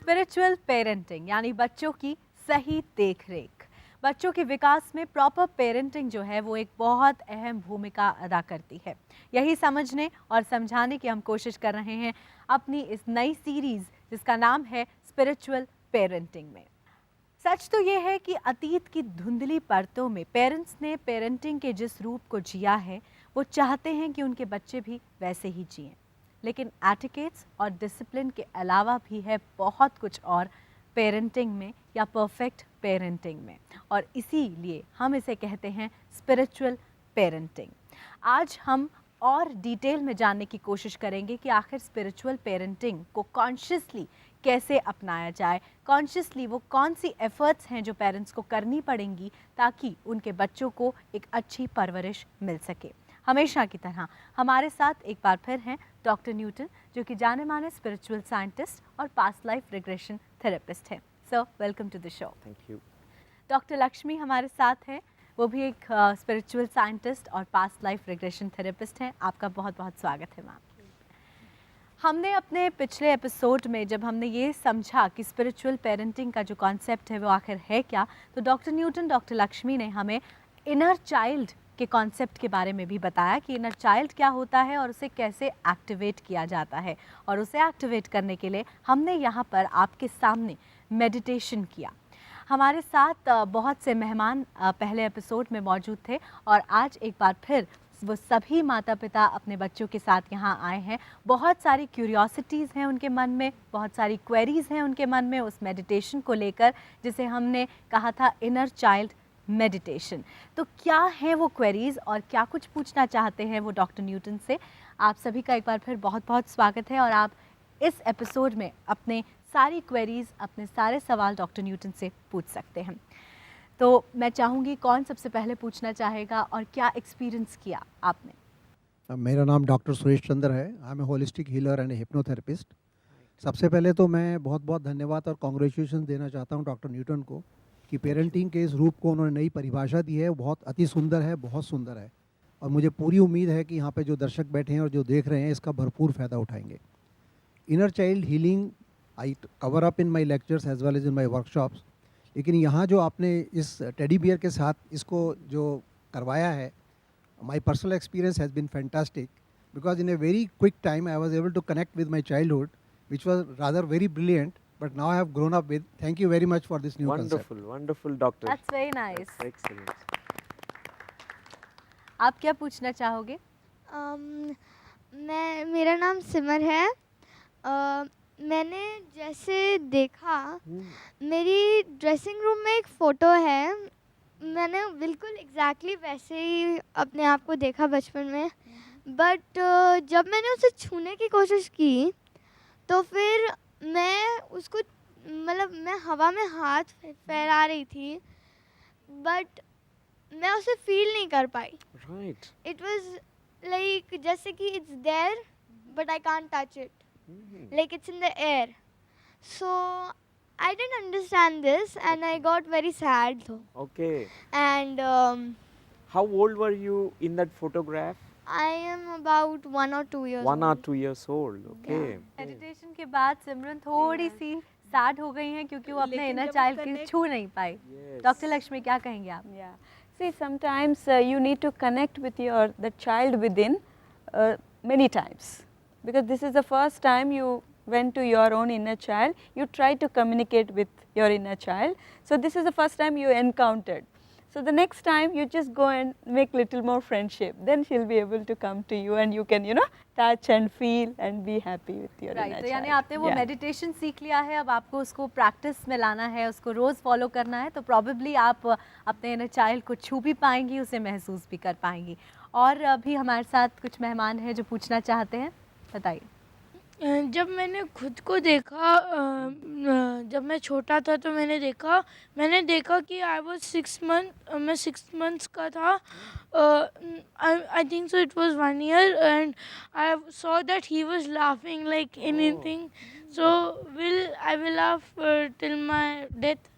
Spiritual parenting यानी बच्चों की सही देखरेख। बच्चों के विकास में प्रॉपर पेरेंटिंग जो है वो एक बहुत अहम भूमिका अदा करती है। यही समझने और समझाने की हम कोशिश कर रहे हैं अपनी इस नई सीरीज़ जिसका नाम है स्पिरिचुअल पेरेंटिंग में। सच तो ये है कि अतीत की धुंधली परतों में पेरेंट्स ने पेरेंटिंग के जिस रूप को जिया है वो चाहते हैं कि उनके बच्चे भी वैसे ही जिएं। लेकिन एटिकेट्स और डिसिप्लिन के अलावा भी है बहुत कुछ और पेरेंटिंग में या परफेक्ट पेरेंटिंग में, और इसीलिए हम इसे कहते हैं स्पिरिचुअल पेरेंटिंग। आज हम और डिटेल में जानने की कोशिश करेंगे कि आखिर स्पिरिचुअल पेरेंटिंग को कॉन्शियसली कैसे अपनाया जाए, कॉन्शियसली वो कौन सी एफर्ट्स हैं जो पेरेंट्स को करनी पड़ेंगी ताकि उनके बच्चों को एक अच्छी परवरिश मिल सके। हमेशा की तरह हमारे साथ एक बार फिर हैं डॉक्टर न्यूटन, जो कि जाने माने स्पिरिचुअल साइंटिस्ट और पास्ट लाइफ रिग्रेशन थेरेपिस्ट हैं। Sir, welcome to the show. Thank you. Doctor Lakshmi हमारे साथ हैं, वो भी एक स्पिरिचुअल साइंटिस्ट और पास्ट लाइफ रिग्रेशन थेरेपिस्ट हैं। आपका बहुत बहुत स्वागत है मैम। हमने अपने पिछले एपिसोड में जब हमने ये समझा कि स्पिरिचुअल पेरेंटिंग का जो कॉन्सेप्ट है वो आखिर है क्या, तो डॉक्टर न्यूटन, डॉक्टर लक्ष्मी ने हमें इनर चाइल्ड के कॉन्सेप्ट के बारे में भी बताया कि इनर चाइल्ड क्या होता है और उसे कैसे एक्टिवेट किया जाता है। और उसे एक्टिवेट करने के लिए हमने यहाँ पर आपके सामने मेडिटेशन किया। हमारे साथ बहुत से मेहमान पहले एपिसोड में मौजूद थे और आज एक बार फिर वो सभी माता पिता अपने बच्चों के साथ यहाँ आए हैं। बहुत सारी क्यूरियोसिटीज़ हैं उनके मन में, बहुत सारी क्वेरीज़ हैं उनके मन में उस मेडिटेशन को लेकर, जिसे हमने कहा था इनर चाइल्ड मेडिटेशन। तो क्या है वो क्वेरीज़ और क्या कुछ पूछना चाहते हैं वो डॉक्टर न्यूटन से? आप सभी का एक बार फिर बहुत बहुत स्वागत है और आप इस एपिसोड में अपने सारी क्वेरीज़, अपने सारे सवाल डॉक्टर न्यूटन से पूछ सकते हैं। तो मैं चाहूँगी, कौन सबसे पहले पूछना चाहेगा और क्या एक्सपीरियंस किया आपने? मेरा नाम डॉक्टर सुरेश चंद्र है। I am a holistic healer and hypnotherapist. सबसे पहले तो मैं बहुत बहुत धन्यवाद और कॉन्ग्रेचुलेशन देना चाहता हूं डॉक्टर न्यूटन को कि पेरेंटिंग के इस रूप को उन्होंने नई परिभाषा दी है, वो बहुत अति सुंदर है, बहुत सुंदर है। और मुझे पूरी उम्मीद है कि यहाँ पे जो दर्शक बैठे हैं और जो देख रहे हैं इसका भरपूर फ़ायदा उठाएंगे। Inner child healing I cover up in my lectures as well as in my workshops. लेकिन यहाँ जो आपने इस टेडी बियर के साथ इसको जो करवाया है, my personal experience has been fantastic because in a very quick time I was able to connect with my childhood, which was rather very brilliant, but now I have grown up with. Thank you very much for this new concept. Wonderful, doctor. That's very nice. That's excellent. आप क्या पूछना चाहोगे? मेरा नाम सिमर है। मैंने जैसे देखा, मेरी ड्रेसिंग रूम में एक फ़ोटो है। मैंने बिल्कुल एग्जैक्टली वैसे ही अपने आप को देखा बचपन में, बट जब मैंने उसे छूने की कोशिश की तो फिर मैं उसको मैं हवा में हाथ फहरा रही थी, बट मैं उसे फील नहीं कर पाई। Right. इट वाज लाइक जैसे कि it's there but I can't touch it, like it's in the air. So I didn't understand this and I got very sad though. Okay. And How old were you in that photograph? I am about 1 or 2 years 1 or old. 2 years old. Okay. Meditation के बाद सिमरन थोड़ी सी sad हो गई हैं क्योंकि वो अपने inner child को छू नहीं पाई। डॉक्टर लक्ष्मी, क्या कहेंगे आप? Yeah. See, sometimes you need to connect with the child within many times, because this is the first time you went to your own inner child. You try to communicate with your inner child. So this is the first time you encountered. So the next time you just go and make little more friendship. Then she'll be able to come to you and you can, touch and feel and be happy with your inner तो child. यानी आपने वो meditation सीख लिया है, अब आपको उसको प्रैक्टिस में लाना है, उसको रोज़ फॉलो करना है, तो प्रॉबेबली आप अपने इनर चाइल्ड को छू भी पाएंगी, उसे महसूस भी कर पाएंगी। और अभी हमारे साथ कुछ मेहमान हैं जो पूछना चाहते हैं, बताइए। जब मैंने खुद को देखा, जब मैं छोटा था तो मैंने देखा कि मैं 6 मंथ्स का था। I think so it was 1 year and I saw that he was laughing like anything. So I will laugh till my death.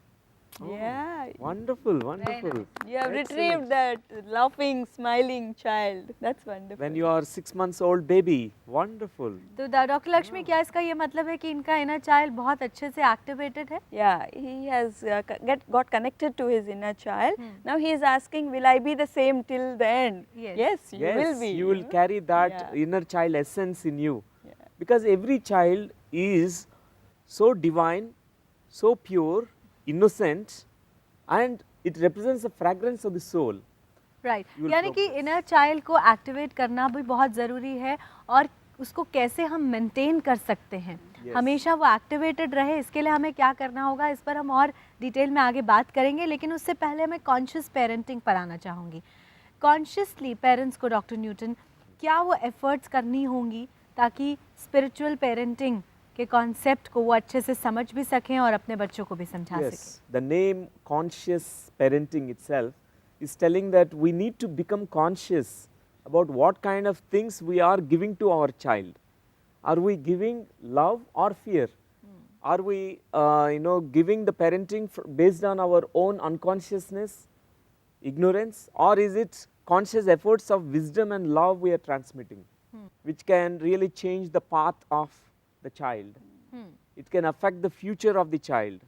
Yeah, Wonderful, wonderful. you have Excellent. retrieved that laughing, smiling child. That's wonderful. When you are 6 months old baby, wonderful. तो doctor Lakshmi, क्या इसका ये मतलब है कि इनका inner child बहुत अच्छे से एक्टिवेटेड है? Yeah, he has got connected to his inner child. Now he is asking, will I be the same till the end? Yes. You will be. you will carry that Yeah. inner child essence in you. Yeah. Because every child is so divine, so pure, innocent, and it represents the fragrance of the soul. Right, You will यानी कि progress. Inner child को activate करना भी बहुत ज़रूरी है और उसको कैसे हम मेंटेन कर सकते हैं, Yes. हमेशा वो एक्टिवेटेड रहे, इसके लिए हमें क्या करना होगा, इस पर हम और डिटेल में आगे बात करेंगे। लेकिन उससे पहले मैं कॉन्शियस पेरेंटिंग पर आना चाहूँगी। कॉन्शियसली पेरेंट्स को डॉक्टर न्यूटन क्या वो एफर्ट्स करनी होंगी ताकि स्पिरिचुअल पेरेंटिंग के कॉन्सेप्ट को वो अच्छे से समझ भी सकें और अपने बच्चों को भी समझा सकें? Yes, the name conscious parenting itself is telling that we need to become conscious about what kind of things we are giving to our child. Are we giving love or fear? Are we, giving the parenting based on our own unconsciousness, ignorance, or is it conscious efforts of wisdom and love we are transmitting, which can really change the path of the child? It can affect the future of the child.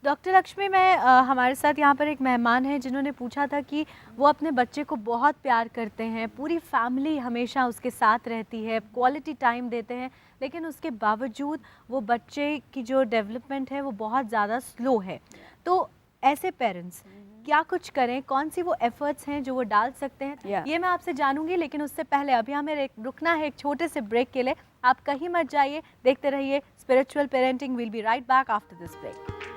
Doctor Lakshmi, मैं हमारे साथ यहाँ पर एक मेहमान है जिन्होंने पूछा था कि वो अपने बच्चे को बहुत प्यार करते हैं, पूरी फैमिली हमेशा उसके साथ रहती है, क्वालिटी टाइम देते हैं, लेकिन उसके बावजूद वो बच्चे की जो डेवलपमेंट है वो बहुत ज़्यादा स्लो है। तो ऐसे पेरेंट्स क्या कुछ करें, कौन सी वो एफर्ट्स हैं जो वो डाल सकते हैं? Yeah. ये मैं आपसे जानूंगी, लेकिन उससे पहले अभी हमें रुकना है एक छोटे से ब्रेक के लिए। आप कहीं मत जाइए, देखते रहिए spiritual parenting. Will be right back after this break.